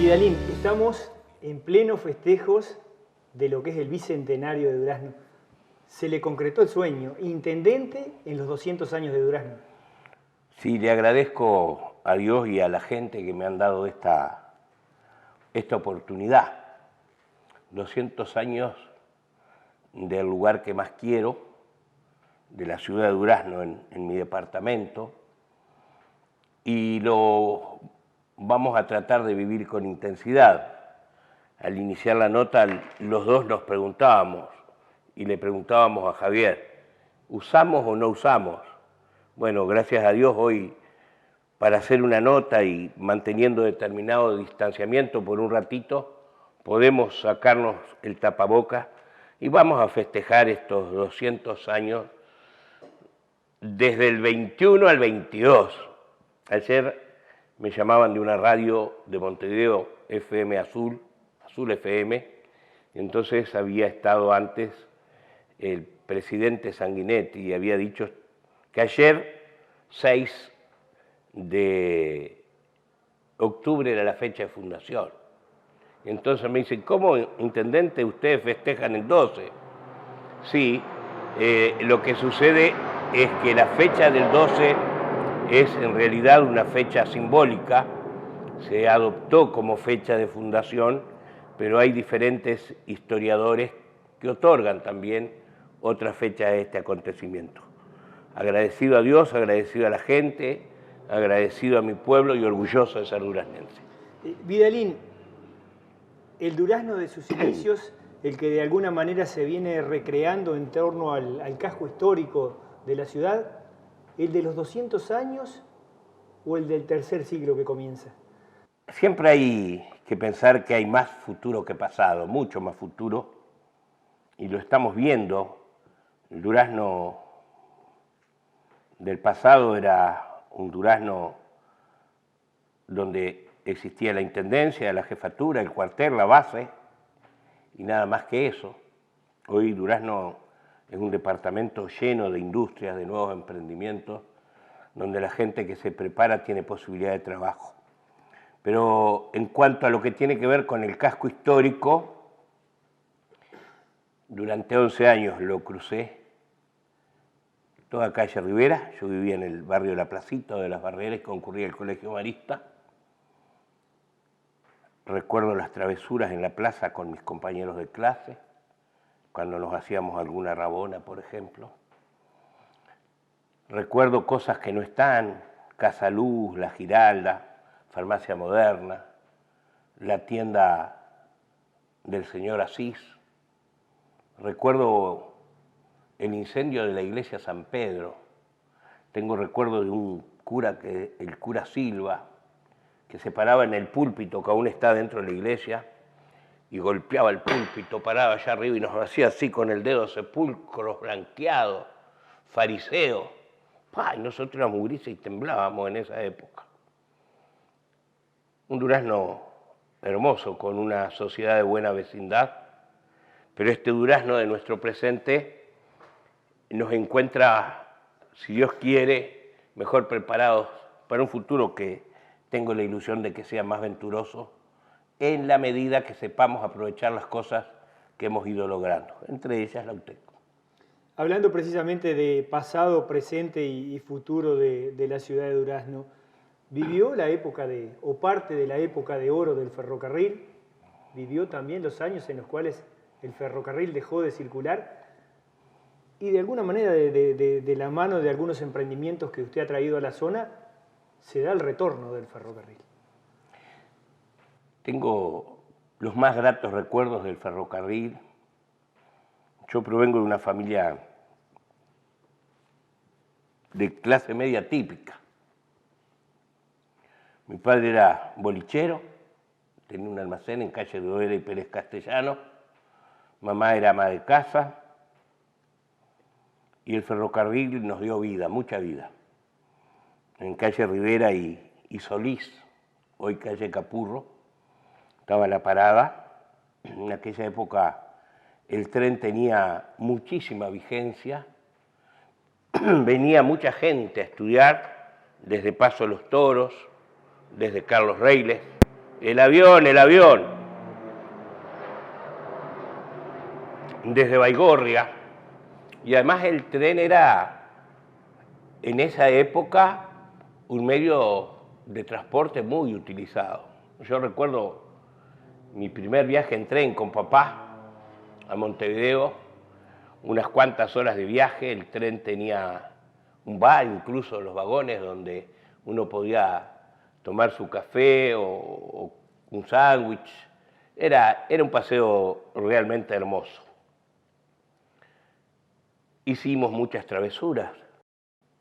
Vidalín, estamos en plenos festejos de lo que es el bicentenario de Durazno. Se le concretó el sueño, intendente en los 200 años de Durazno. Sí, le agradezco a Dios y a la gente que me han dado esta oportunidad. 200 años del lugar que más quiero, de la ciudad de Durazno, en mi departamento, y lo vamos a tratar de vivir con intensidad. Al iniciar la nota, los dos nos preguntábamos, y le preguntábamos a Javier, ¿usamos o no usamos? Bueno, gracias a Dios hoy, para hacer una nota y manteniendo determinado distanciamiento por un ratito, podemos sacarnos el tapabocas y vamos a festejar estos 200 años desde el 21 al 22. Ayer me llamaban de una radio de Montevideo, FM Azul FM, y entonces había estado antes el presidente Sanguinetti y había dicho que ayer, 6 de octubre, era la fecha de fundación. Y entonces me dicen, ¿cómo, intendente, ustedes festejan el 12? Sí, lo que sucede es que la fecha del 12 es en realidad una fecha simbólica, se adoptó como fecha de fundación, pero hay diferentes historiadores que otorgan también otra fecha a este acontecimiento. Agradecido a Dios, agradecido a la gente, agradecido a mi pueblo y orgulloso de ser duraznense. Vidalín, el Durazno de sus inicios, el que de alguna manera se viene recreando en torno al casco histórico de la ciudad, ¿el de los 200 años o el del tercer siglo que comienza? Siempre hay que pensar que hay más futuro que pasado, mucho más futuro, y lo estamos viendo. El Durazno del pasado era un Durazno donde existía la intendencia, la jefatura, el cuartel, la base, y nada más que eso. Hoy Durazno es un departamento lleno de industrias, de nuevos emprendimientos, donde la gente que se prepara tiene posibilidad de trabajo. Pero en cuanto a lo que tiene que ver con el casco histórico, durante 11 años lo crucé, toda calle Rivera. Yo vivía en el barrio de La Placita, de las Barreras, concurría al Colegio Marista. Recuerdo las travesuras en la plaza con mis compañeros de clase, cuando nos hacíamos alguna rabona, por ejemplo. Recuerdo cosas que no están, Casa Luz, La Giralda, Farmacia Moderna, la tienda del señor Asís. Recuerdo el incendio de la iglesia San Pedro. Tengo recuerdo de un cura, el cura Silva, que se paraba en el púlpito, que aún está dentro de la iglesia, y golpeaba el púlpito, paraba allá arriba y nos hacía así con el dedo, sepulcros blanqueados, fariseo. Y nosotros éramos grises y temblábamos en esa época. Un Durazno hermoso, con una sociedad de buena vecindad, pero este Durazno de nuestro presente nos encuentra, si Dios quiere, mejor preparados para un futuro que tengo la ilusión de que sea más venturoso, en la medida que sepamos aprovechar las cosas que hemos ido logrando, entre ellas la UTECO. Hablando precisamente de pasado, presente y futuro de la ciudad de Durazno, ¿vivió la época o parte de la época de oro del ferrocarril? ¿Vivió también los años en los cuales el ferrocarril dejó de circular? Y de alguna manera, de la mano de algunos emprendimientos que usted ha traído a la zona, se da el retorno del ferrocarril. Tengo los más gratos recuerdos del ferrocarril. Yo provengo de una familia de clase media típica. Mi padre era bolichero, tenía un almacén en calle de Oera y Pérez Castellano. Mamá era ama de casa. Y el ferrocarril nos dio vida, mucha vida. En calle Rivera y Solís, hoy calle Capurro, estaba la parada. En aquella época el tren tenía muchísima vigencia. Venía mucha gente a estudiar, desde Paso de los Toros, desde Carlos Reiles, El avión, el avión. Desde Baigorria. Y además el tren era, en esa época, un medio de transporte muy utilizado. Yo recuerdo mi primer viaje en tren con papá a Montevideo, unas cuantas horas de viaje. El tren tenía un bar, incluso los vagones, donde uno podía tomar su café o un sándwich. Era un paseo realmente hermoso. Hicimos muchas travesuras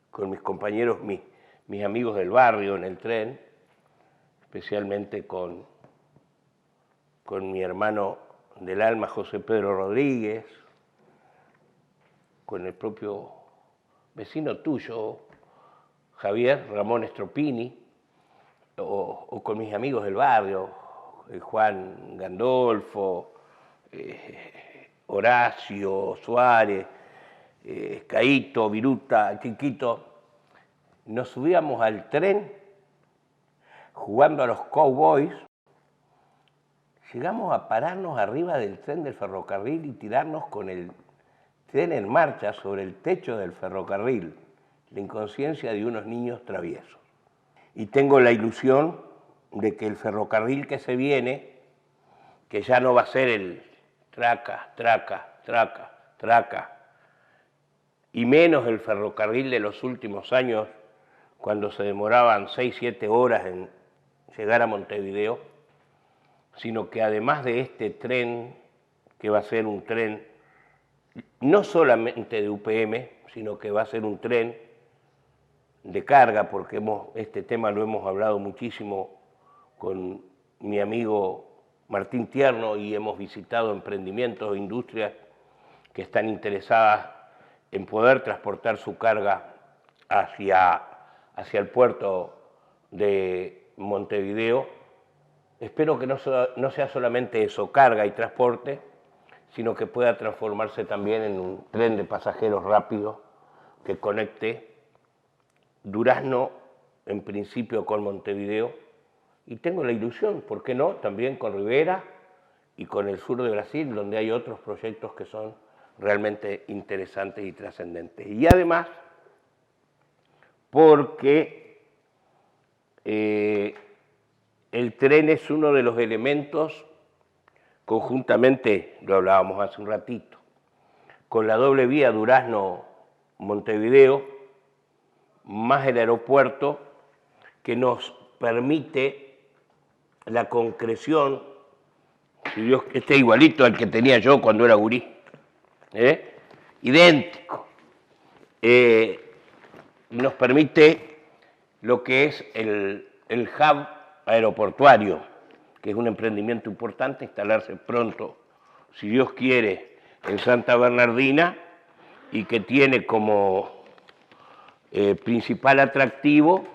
con mis compañeros, mis amigos del barrio en el tren, especialmente con mi hermano del alma, José Pedro Rodríguez, con el propio vecino tuyo, Javier Ramón Stropini, o con mis amigos del barrio, Juan Gandolfo, Horacio Suárez, Caíto, Viruta, Chiquito. Nos subíamos al tren jugando a los cowboys. Llegamos a pararnos arriba del tren del ferrocarril y tirarnos con el tren en marcha sobre el techo del ferrocarril, la inconsciencia de unos niños traviesos. Y tengo la ilusión de que el ferrocarril que se viene, que ya no va a ser el traca, traca, traca, traca, y menos el ferrocarril de los últimos años, cuando se demoraban 6, 7 horas en llegar a Montevideo, sino que además de este tren, que va a ser un tren no solamente de UPM, sino que va a ser un tren de carga, porque este tema lo hemos hablado muchísimo con mi amigo Martín Tierno y hemos visitado emprendimientos e industrias que están interesadas en poder transportar su carga hacia el puerto de Montevideo. Espero que no sea solamente eso, carga y transporte, sino que pueda transformarse también en un tren de pasajeros rápido que conecte Durazno, en principio con Montevideo, y tengo la ilusión, ¿por qué no?, también con Rivera y con el sur de Brasil, donde hay otros proyectos que son realmente interesantes y trascendentes. Y además, porque el tren es uno de los elementos, conjuntamente, lo hablábamos hace un ratito, con la doble vía Durazno-Montevideo, más el aeropuerto, que nos permite la concreción, si Dios esté igualito al que tenía yo cuando era gurí, idéntico, nos permite lo que es el hub aeroportuario, que es un emprendimiento importante, instalarse pronto, si Dios quiere, en Santa Bernardina, y que tiene como principal atractivo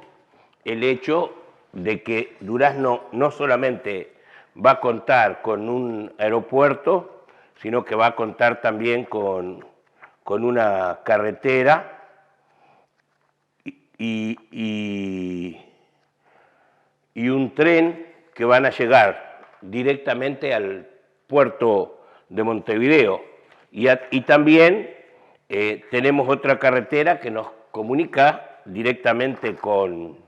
el hecho de que Durazno no solamente va a contar con un aeropuerto, sino que va a contar también con una carretera y un tren que van a llegar directamente al puerto de Montevideo. Y también tenemos otra carretera que nos comunica directamente con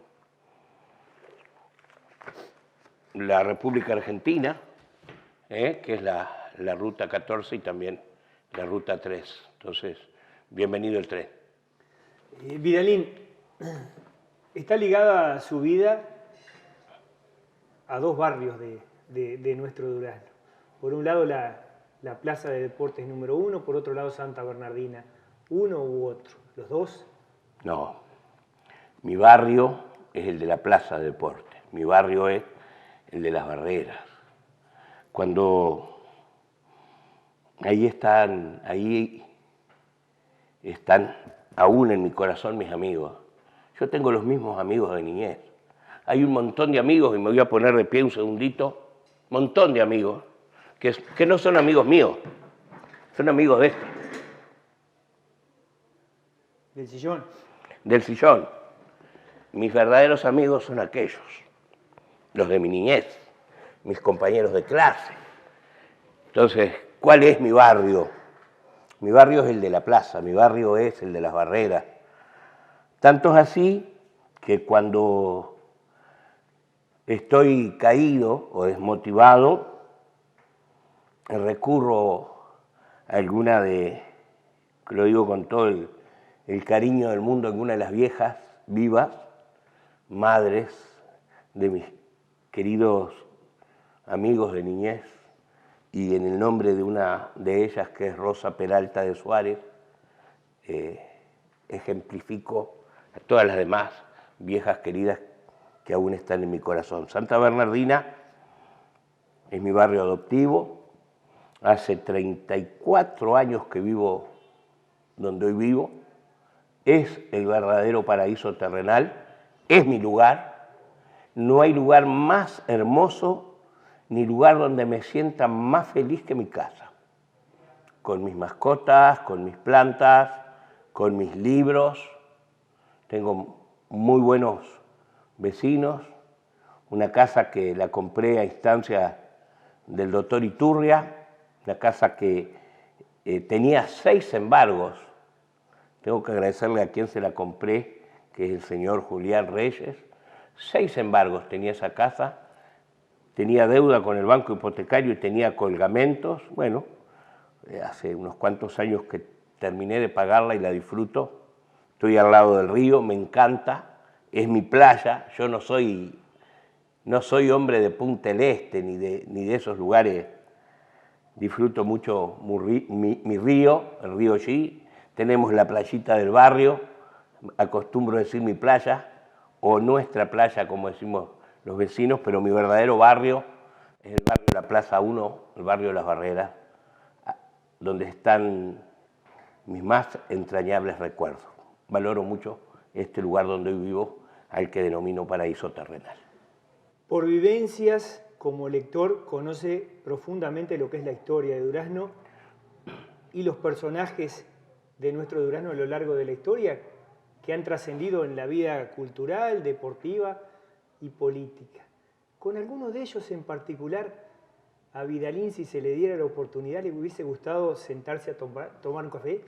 la República Argentina, que es la Ruta 14 y también la Ruta 3. Entonces, bienvenido el tren. Vidalín, está ligada su vida a dos barrios de nuestro Durazno. Por un lado la Plaza de Deportes número 1, por otro lado Santa Bernardina. ¿Uno u otro? ¿Los dos? No, mi barrio es el de la Plaza de Deportes, mi barrio es el de las Barreras. Cuando ahí están aún en mi corazón mis amigos. Yo tengo los mismos amigos de niñez. Hay un montón de amigos, y me voy a poner de pie un segundito, montón de amigos, que no son amigos míos, son amigos de estos. ¿Del sillón? Del sillón. Mis verdaderos amigos son aquellos, los de mi niñez, mis compañeros de clase. Entonces, ¿cuál es mi barrio? Mi barrio es el de la plaza, mi barrio es el de las Barreras. Tanto es así que cuando estoy caído o desmotivado, recurro a alguna de, lo digo con todo el cariño del mundo, alguna de las viejas vivas, madres de mis queridos amigos de niñez, y en el nombre de una de ellas, que es Rosa Peralta de Suárez, ejemplifico a todas las demás viejas queridas que aún están en mi corazón. Santa Bernardina es mi barrio adoptivo. Hace 34 años que vivo donde hoy vivo. Es el verdadero paraíso terrenal. Es mi lugar. No hay lugar más hermoso ni lugar donde me sienta más feliz que mi casa. Con mis mascotas, con mis plantas, con mis libros. Tengo muy buenos vecinos. Una casa que la compré a instancia del doctor Iturria, una casa que tenía 6 embargos. Tengo que agradecerle a quien se la compré, que es el señor Julián Reyes. 6 embargos tenía esa casa. Tenía deuda con el banco hipotecario y tenía colgamentos. Bueno, hace unos cuantos años que terminé de pagarla y la disfruto. Estoy al lado del río, me encanta, es mi playa. Yo no soy hombre de Punta del Este ni de esos lugares. Disfruto mucho mi río, el río Xí. Tenemos la playita del barrio, acostumbro decir mi playa, o nuestra playa, como decimos los vecinos, pero mi verdadero barrio es el barrio de la Plaza 1, el barrio de las Barreras, donde están mis más entrañables recuerdos. Valoro mucho este lugar donde hoy vivo, al que denomino paraíso terrenal. Por vivencias, como lector, conoce profundamente lo que es la historia de Durazno y los personajes de nuestro Durazno a lo largo de la historia que han trascendido en la vida cultural, deportiva y política. Con alguno de ellos en particular, a Vidalín, si se le diera la oportunidad, ¿le hubiese gustado sentarse a tomar un café?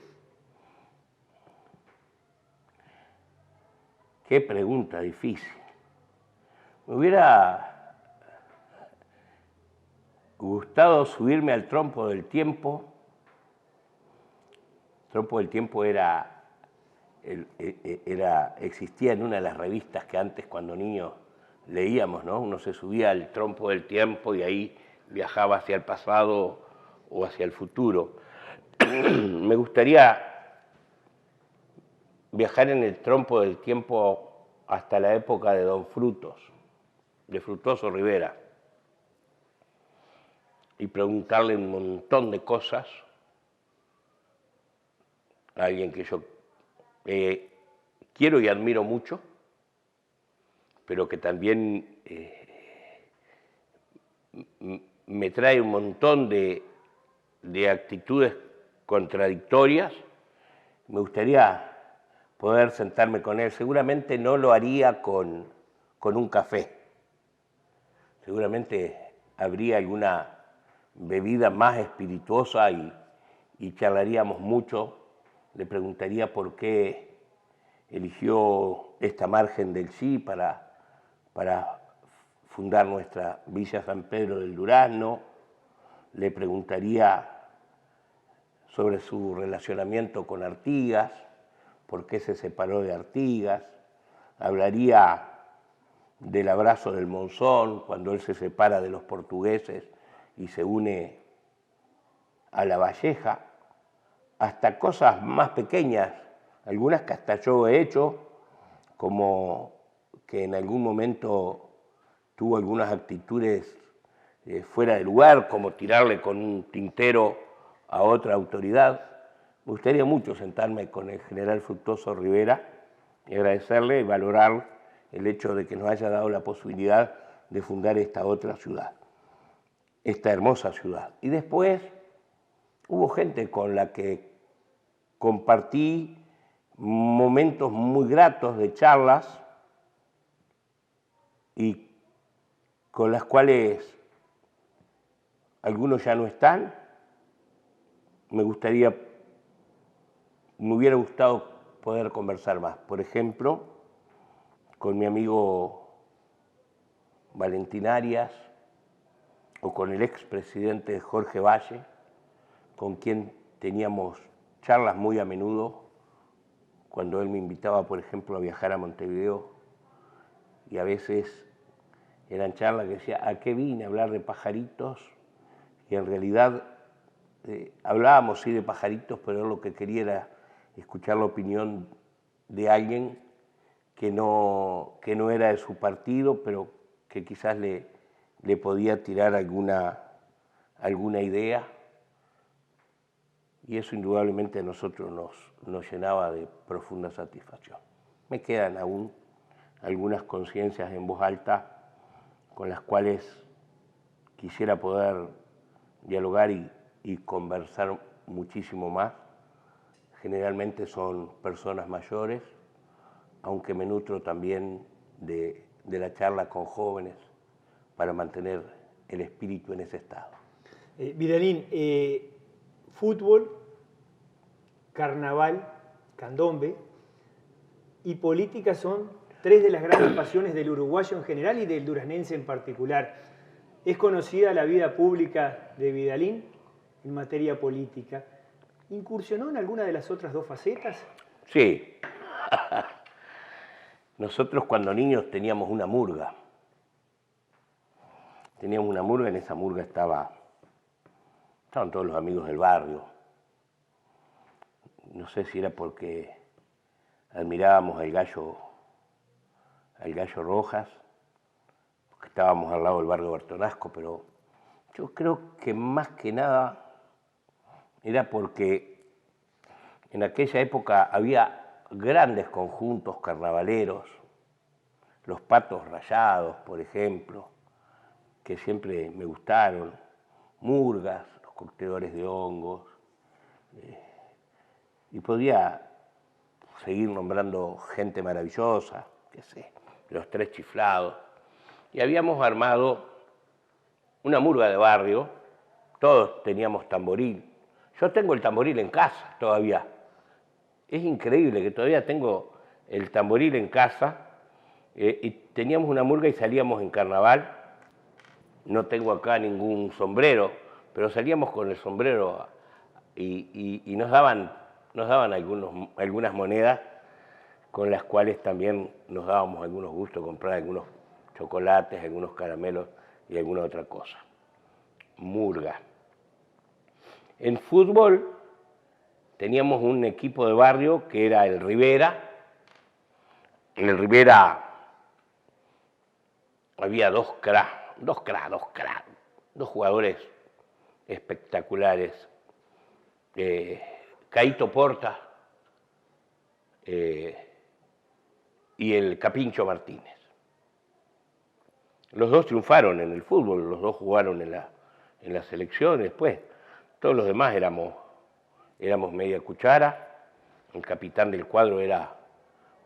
Qué pregunta difícil. Me hubiera gustado subirme al trompo del tiempo. El trompo del tiempo existía en una de las revistas que antes, cuando niños, leíamos, ¿no? Uno se subía al trompo del tiempo y ahí viajaba hacia el pasado o hacia el futuro. Me gustaría viajar en el trompo del tiempo hasta la época de Don Frutos, de Frutoso Rivera, y preguntarle un montón de cosas a alguien que yo quiero y admiro mucho, pero que también me trae un montón de actitudes contradictorias. Me gustaría poder sentarme con él. Seguramente no lo haría con un café. Seguramente habría alguna bebida más espirituosa y charlaríamos mucho. Le preguntaría por qué eligió esta margen del Xí para fundar nuestra Villa San Pedro del Durazno. Le preguntaría sobre su relacionamiento con Artigas, por qué se separó de Artigas. Hablaría del abrazo del Monzón, cuando él se separa de los portugueses y se une a La Valleja, hasta cosas más pequeñas, algunas que hasta yo he hecho, como que en algún momento tuvo algunas actitudes fuera de lugar, como tirarle con un tintero a otra autoridad. Me gustaría mucho sentarme con el general Fructuoso Rivera y agradecerle y valorar el hecho de que nos haya dado la posibilidad de fundar esta otra ciudad, esta hermosa ciudad. Y después hubo gente con la que compartí momentos muy gratos de charlas y con las cuales algunos ya no están. Me hubiera gustado poder conversar más. Por ejemplo, con mi amigo Valentín Arias o con el expresidente Jorge Valle, con quien teníamos charlas muy a menudo, cuando él me invitaba, por ejemplo, a viajar a Montevideo, y a veces eran charlas que decía, ¿a qué vine a hablar de pajaritos? Y en realidad hablábamos sí de pajaritos, pero él lo que quería era escuchar la opinión de alguien que no era de su partido, pero que quizás le podía tirar alguna idea. Y eso indudablemente a nosotros nos llenaba de profunda satisfacción. Me quedan aún algunas conciencias en voz alta con las cuales quisiera poder dialogar y conversar muchísimo más. Generalmente son personas mayores, aunque me nutro también de la charla con jóvenes para mantener el espíritu en ese estado. Vidalín, fútbol, carnaval, candombe y política son tres de las grandes pasiones del uruguayo en general y del duraznense en particular. Es conocida la vida pública de Vidalín en materia política. ¿Incursionó en alguna de las otras dos facetas? Sí. Nosotros cuando niños teníamos una murga. Teníamos una murga, en esa murga estaban todos los amigos del barrio. No sé si era porque admirábamos al gallo Rojas, porque estábamos al lado del barrio Bartonasco, pero yo creo que más que nada era porque en aquella época había grandes conjuntos carnavaleros, los Patos Rayados, por ejemplo, que siempre me gustaron, murgas, los cocteadores de hongos, y podía seguir nombrando gente maravillosa, qué sé, los Tres Chiflados. Y habíamos armado una murga de barrio, todos teníamos tamboril. Yo tengo el tamboril en casa todavía. Es increíble que todavía tengo el tamboril en casa, y teníamos una murga y salíamos en carnaval. No tengo acá ningún sombrero, pero salíamos con el sombrero y nos daban algunas monedas con las cuales también nos dábamos algunos gustos, comprar algunos chocolates, algunos caramelos y alguna otra cosa. Murga. En fútbol teníamos un equipo de barrio que era el Rivera. En el Rivera había dos jugadores espectaculares. Caíto Porta y el Capincho Martínez. Los dos triunfaron en el fútbol, los dos jugaron en la selección. Después todos los demás éramos media cuchara. El capitán del cuadro era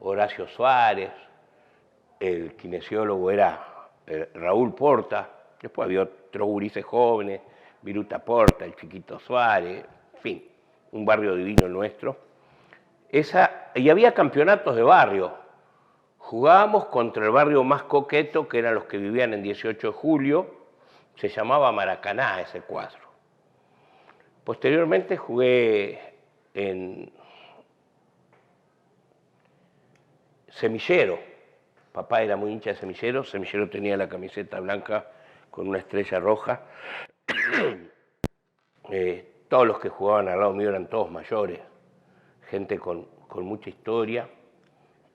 Horacio Suárez, el kinesiólogo era Raúl Porta, después había otros gurises jóvenes, Viruta Porta, el Chiquito Suárez, en fin, un barrio divino nuestro. Y había campeonatos de barrio. Jugábamos contra el barrio más coqueto, que eran los que vivían en 18 de julio, se llamaba Maracaná ese cuadro. Posteriormente jugué en Semillero. Papá era muy hincha de Semillero. Semillero tenía la camiseta blanca con una estrella roja. Todos los que jugaban al lado mío eran todos mayores, gente con mucha historia.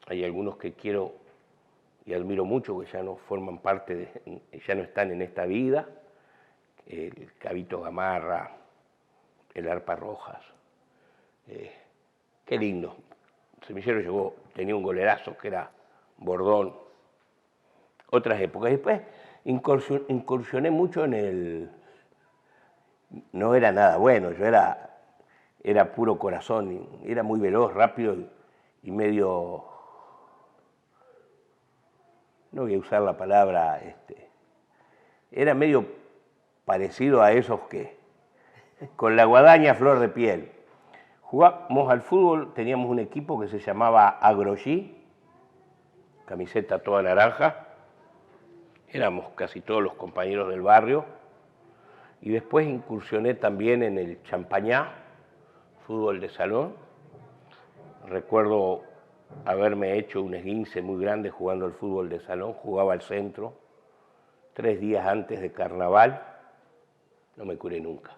Hay algunos que quiero y admiro mucho, que ya no forman parte, ya no están en esta vida. El Cabito Gamarra, el Arpa Rojas. Qué lindo. Semillero tenía un golerazo que era Bordón. Otras épocas. Después incursioné mucho no era nada bueno, yo era puro corazón, era muy veloz, rápido y medio, no voy a usar la palabra, era medio parecido a esos que, con la guadaña a flor de piel. Jugábamos al fútbol, teníamos un equipo que se llamaba Agrollí, camiseta toda naranja, éramos casi todos los compañeros del barrio, y después incursioné también en el Champañá, fútbol de salón. Recuerdo haberme hecho un esguince muy grande jugando al fútbol de salón, jugaba al centro, 3 días antes de carnaval, no me curé nunca.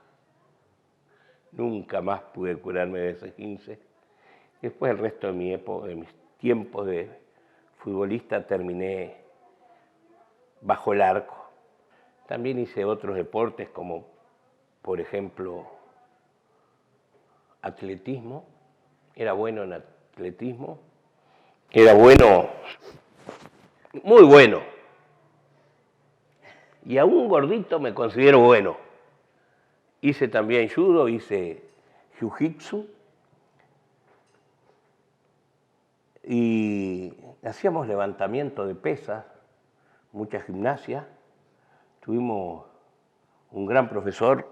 Nunca más pude curarme de ese esguince. Después el resto de mis tiempos de futbolista terminé bajo el arco. También hice otros deportes como, por ejemplo, atletismo. Era bueno en atletismo. Era bueno, muy bueno. Y aún gordito me considero bueno. Hice también judo, hice jiu-jitsu. Y hacíamos levantamiento de pesas, mucha gimnasia. Tuvimos un gran profesor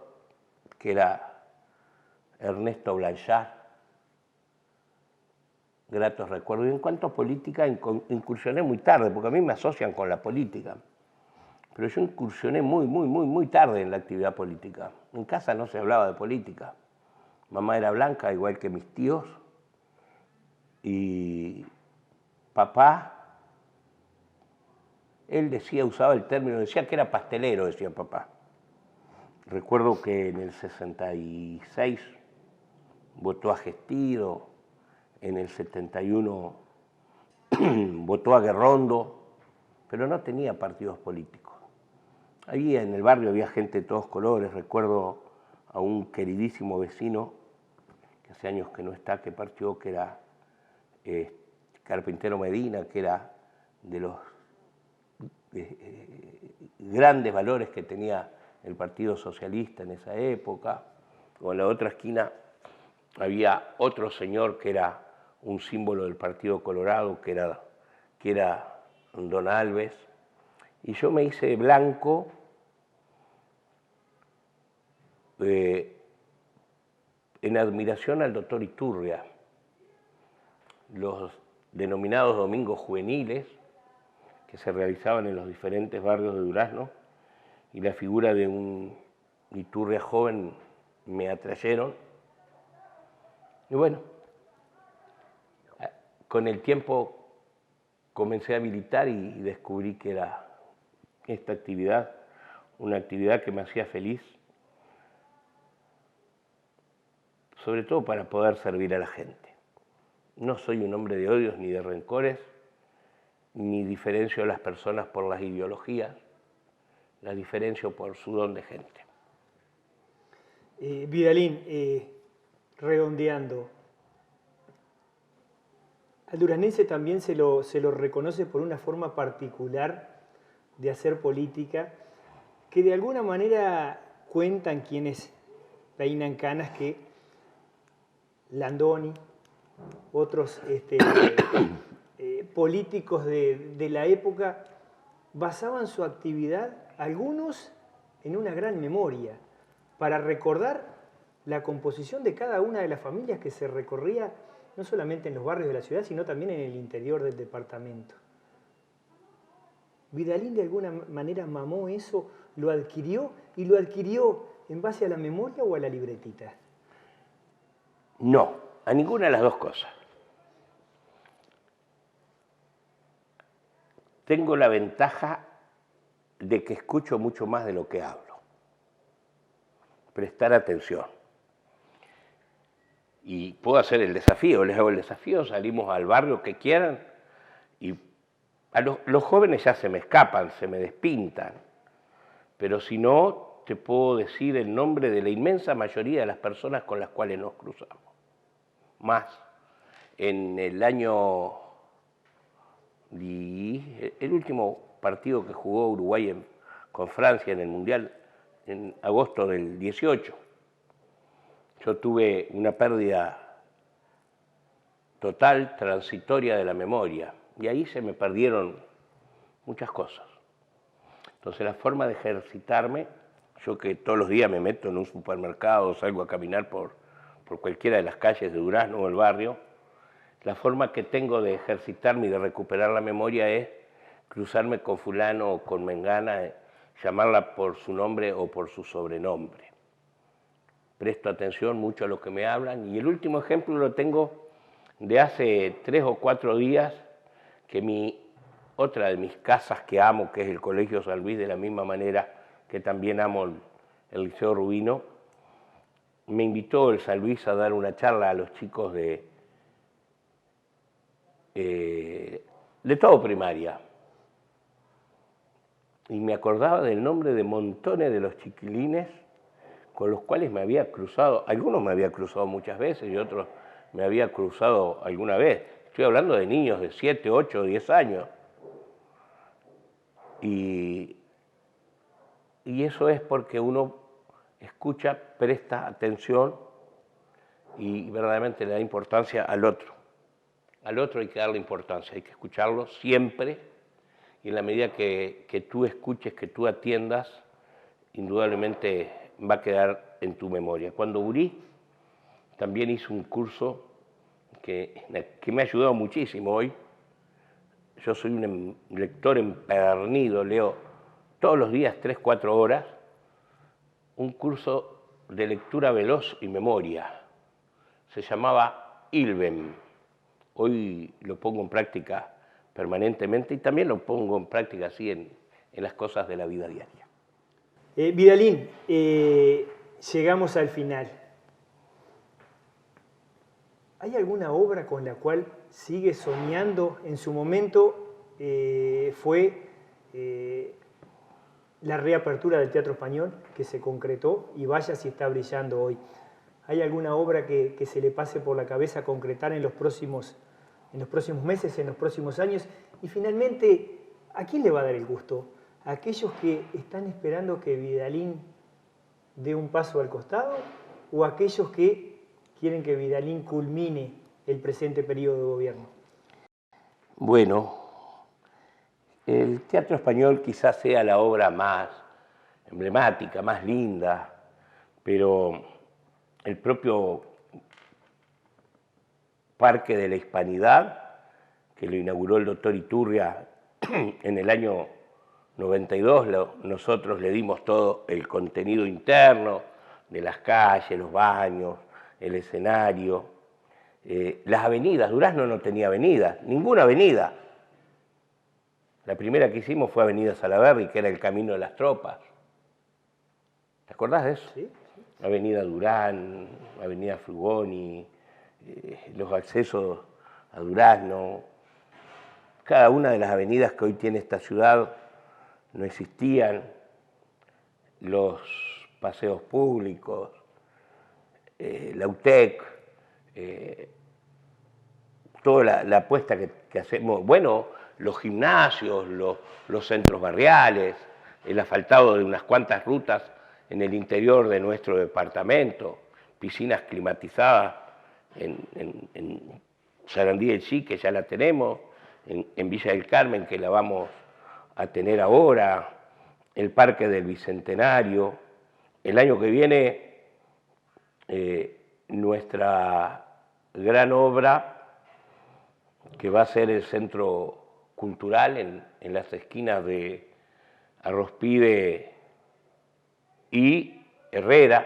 que era Ernesto Blanchard, gratos recuerdos. Y en cuanto a política, incursioné muy tarde, porque a mí me asocian con la política. Pero yo incursioné muy tarde en la actividad política. En casa no se hablaba de política. Mamá era blanca, igual que mis tíos. Y papá, él usaba el término, decía que era pastelero, decía papá. Recuerdo que en el 66 votó a Gestido, en el 71 votó a Guerrondo, pero no tenía partidos políticos. Ahí en el barrio había gente de todos colores. Recuerdo a un queridísimo vecino, que hace años que no está, que partió, que era Carpintero Medina, que era de los grandes valores que tenía el Partido Socialista en esa época. O en la otra esquina había otro señor que era un símbolo del Partido Colorado, que era Don Alves. Y yo me hice blanco en admiración al doctor Iturria. Los denominados domingos juveniles que se realizaban en los diferentes barrios de Durazno, y la figura de un Iturria joven me atrayeron. Y bueno, con el tiempo comencé a militar y descubrí que era esta actividad, una actividad que me hacía feliz, sobre todo para poder servir a la gente. No soy un hombre de odios ni de rencores, ni diferencio a las personas por las ideologías, las diferencio por su don de gente. Vidalín, redondeando, al duraznense también se lo reconoce por una forma particular de hacer política, que de alguna manera cuentan quienes peinan canas que Landoni, otros políticos de la época, basaban su actividad, algunos en una gran memoria, para recordar la composición de cada una de las familias que se recorría, no solamente en los barrios de la ciudad, sino también en el interior del departamento. Vidalín de alguna manera mamó eso, lo adquirió, y lo adquirió en base a la memoria o a la libretita. No, a ninguna de las dos cosas. Tengo la ventaja de que escucho mucho más de lo que hablo. Prestar atención. Y puedo hacer el desafío, les hago el desafío, salimos al barrio que quieran y los jóvenes ya se me escapan, se me despintan. Pero si no, te puedo decir el nombre de la inmensa mayoría de las personas con las cuales nos cruzamos. Más, en el año, el último partido que jugó Uruguay con Francia en el Mundial, en agosto del 18, yo tuve una pérdida total, transitoria de la memoria, y ahí se me perdieron muchas cosas. Entonces la forma de ejercitarme Yo que todos los días me meto en un supermercado, salgo a caminar por cualquiera de las calles de Durazno o el barrio, la forma que tengo de ejercitarme y de recuperar la memoria es cruzarme con fulano o con mengana, llamarla por su nombre o por su sobrenombre. Presto atención mucho a lo que me hablan, y el último ejemplo lo tengo de hace 3 o 4 días, que otra de mis casas que amo, que es el Colegio San Luis, de la misma manera que también amo el Liceo Rubino, me invitó el San Luis a dar una charla a los chicos de todo primaria. Y me acordaba del nombre de montones de los chiquilines con los cuales me había cruzado. Algunos me había cruzado muchas veces y otros me había cruzado alguna vez. Estoy hablando de niños de 7, 8, 10 años. Y eso es porque uno escucha, presta atención y verdaderamente le da importancia al otro. Al otro hay que darle importancia, hay que escucharlo siempre, y en la medida que tú escuches, que tú atiendas, indudablemente va a quedar en tu memoria. Cuando Burí también hizo un curso que me ha ayudado muchísimo hoy. Yo soy un lector empedernido, leo todos los días 3, 4 horas, un curso de lectura veloz y memoria. Se llamaba ILBEM. Hoy lo pongo en práctica permanentemente y también lo pongo en práctica así en las cosas de la vida diaria. Vidalín, llegamos al final. ¿Hay alguna obra con la cual sigue soñando? En su momento fue la reapertura del Teatro Español, que se concretó, y vaya si está brillando hoy. ¿Hay alguna obra que se le pase por la cabeza concretar en los próximos meses, en los próximos años? Y finalmente, ¿a quién le va a dar el gusto? ¿A aquellos que están esperando que Vidalín dé un paso al costado, o a aquellos que quieren que Vidalín culmine el presente periodo de gobierno? Bueno, el Teatro Español quizás sea la obra más emblemática, más linda, pero el propio Parque de la Hispanidad, que lo inauguró el doctor Iturria en el año 92, nosotros le dimos todo el contenido interno de las calles, los baños, el escenario, las avenidas. Durazno no tenía avenidas, ninguna avenida. La primera que hicimos fue Avenida Salaberry, que era el camino de las tropas. ¿Te acordás de eso? Sí. Avenida Durán, Avenida Frugoni, los accesos a Durazno. Cada una de las avenidas que hoy tiene esta ciudad no existían. Los paseos públicos, la UTEC, toda la apuesta que hacemos, bueno, los gimnasios, los centros barriales, el asfaltado de unas cuantas rutas en el interior de nuestro departamento, piscinas climatizadas en Sarandí del Sí, que ya la tenemos, en Villa del Carmen, que la vamos a tener ahora, el Parque del Bicentenario. El año que viene, nuestra gran obra, que va a ser el Centro Cultural en las esquinas de Arrospide y Herrera,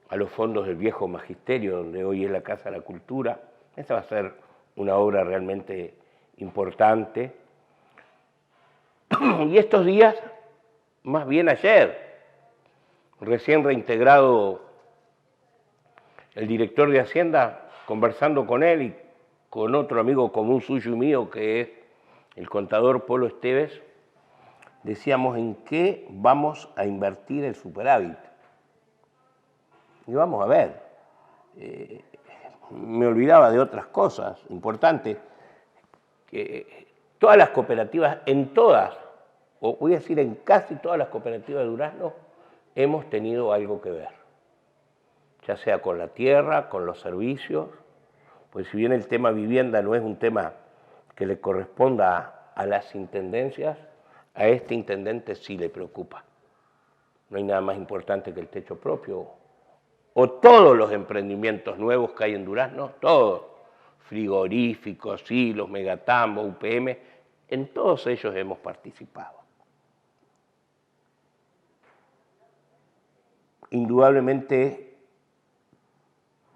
a los fondos del viejo magisterio, donde hoy es la Casa de la Cultura. Esta va a ser una obra realmente importante. Y estos días, más bien ayer, recién reintegrado el director de Hacienda, conversando con él y con otro amigo común suyo y mío, que es el contador Polo Esteves, decíamos en qué vamos a invertir el superávit. Y vamos a ver, me olvidaba de otras cosas importantes, que todas las cooperativas, en todas, o voy a decir en casi todas las cooperativas de Durazno, hemos tenido algo que ver, ya sea con la tierra, con los servicios, pues si bien el tema vivienda no es un tema que le corresponda a las intendencias, a este intendente sí le preocupa. no hay nada más importante que el techo propio, o todos los emprendimientos nuevos que hay en Durazno, todos, frigoríficos, silos, Megatambo, UPM, en todos ellos hemos participado. Indudablemente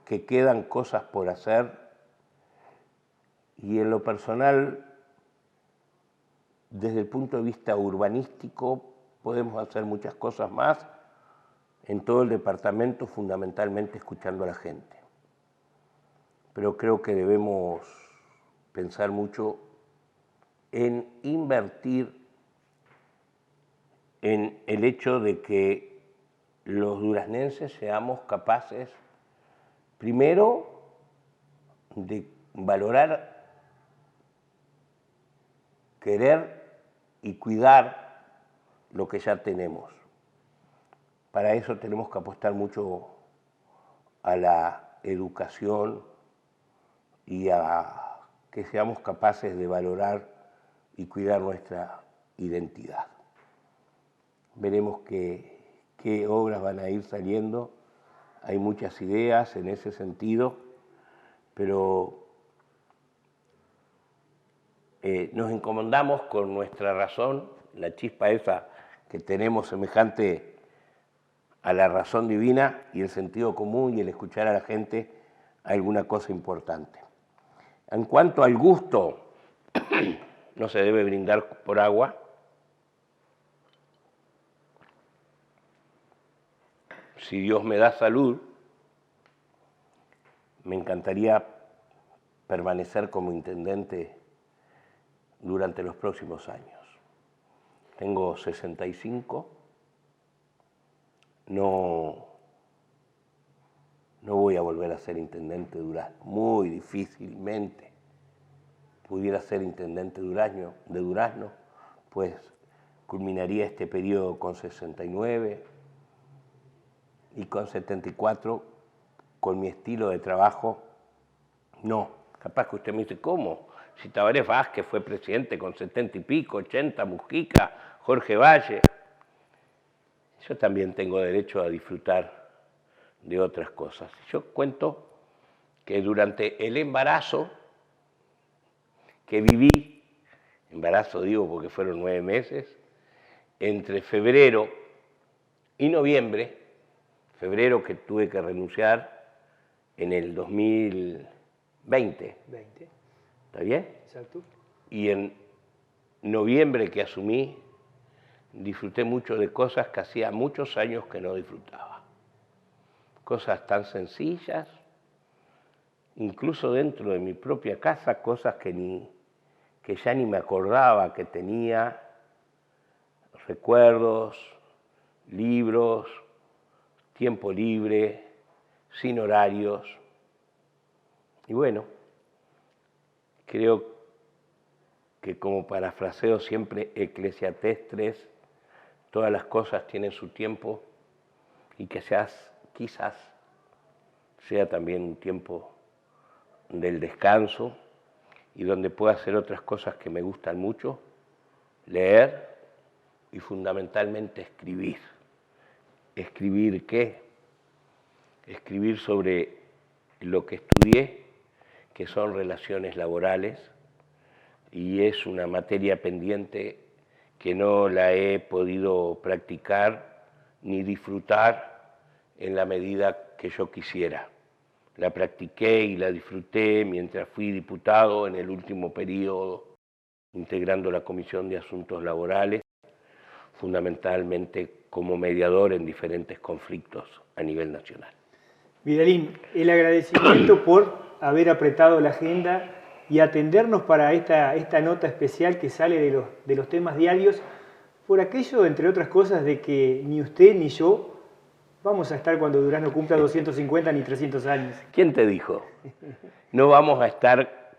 que quedan cosas por hacer y en lo personal, desde el punto de vista urbanístico, podemos hacer muchas cosas más en todo el departamento, fundamentalmente escuchando a la gente. Pero creo que debemos pensar mucho en invertir en el hecho de que los duraznenses seamos capaces, primero, de valorar, querer y cuidar lo que ya tenemos. Para eso tenemos que apostar mucho a la educación y a que seamos capaces de valorar y cuidar nuestra identidad. Veremos qué obras van a ir saliendo. Hay muchas ideas en ese sentido, pero nos encomendamos con nuestra razón, la chispa esa que tenemos semejante a la razón divina y el sentido común y el escuchar a la gente, a alguna cosa importante. En cuanto al gusto, no se debe brindar por agua. Si Dios me da salud, me encantaría permanecer como intendente durante los próximos años. Tengo 65, no voy a volver a ser intendente de Durazno, muy difícilmente pudiera ser intendente de Durazno, pues culminaría este periodo con 69 y con 74, con mi estilo de trabajo, no. Capaz que usted me dice, ¿cómo? Si Tabaré Vázquez fue presidente con 70 y pico, 80, Mujica, Jorge Valle. Yo también tengo derecho a disfrutar de otras cosas. Yo cuento que durante el embarazo que viví, embarazo digo porque fueron 9 meses, entre febrero y noviembre, febrero que tuve que renunciar en el 2020. ¿Está bien? Exacto. Y en noviembre que asumí, disfruté mucho de cosas que hacía muchos años que no disfrutaba. Cosas tan sencillas, incluso dentro de mi propia casa, cosas que ya ni me acordaba que tenía, recuerdos, libros, tiempo libre, sin horarios. Y bueno, creo que como parafraseo siempre Eclesiastés 3, todas las cosas tienen su tiempo y que quizás sea también un tiempo del descanso y donde pueda hacer otras cosas que me gustan mucho, leer y fundamentalmente escribir. ¿Escribir qué? Escribir sobre lo que estudié, que son relaciones laborales, y es una materia pendiente que no la he podido practicar ni disfrutar en la medida que yo quisiera. La practiqué y la disfruté mientras fui diputado en el último periodo, integrando la Comisión de Asuntos Laborales, fundamentalmente como mediador en diferentes conflictos a nivel nacional. Vidalín, el agradecimiento por haber apretado la agenda y atendernos para esta nota especial que sale de los temas diarios, por aquello, entre otras cosas, de que ni usted ni yo vamos a estar cuando Durazno cumpla 250 ni 300 años. ¿Quién te dijo? No vamos a estar...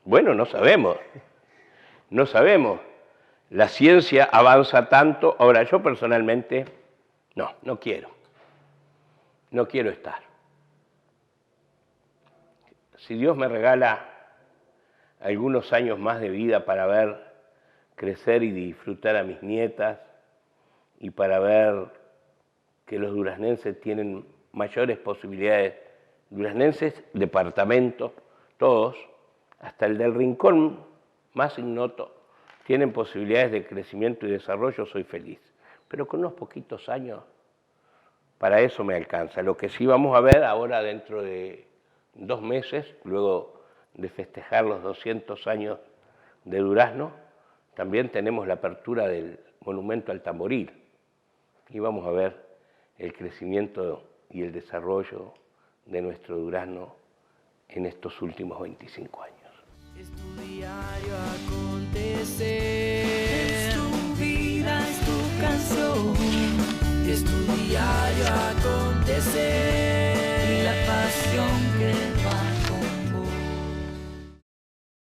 Bueno, no sabemos. No sabemos. La ciencia avanza tanto. Ahora, yo personalmente, no quiero. No quiero estar. Si Dios me regala algunos años más de vida para ver crecer y disfrutar a mis nietas y para ver que los duraznenses tienen mayores posibilidades, duraznenses, departamentos, todos, hasta el del rincón más ignoto, tienen posibilidades de crecimiento y desarrollo, soy feliz. Pero con unos poquitos años, para eso me alcanza. Lo que sí vamos a ver ahora dentro de 2 meses, luego de festejar los 200 años de Durazno, también tenemos la apertura del monumento al tamboril. Y vamos a ver el crecimiento y el desarrollo de nuestro Durazno en estos últimos 25 años. Es tu diario acontecer, es tu vida, es tu canción, es tu diario acontecer y la pasión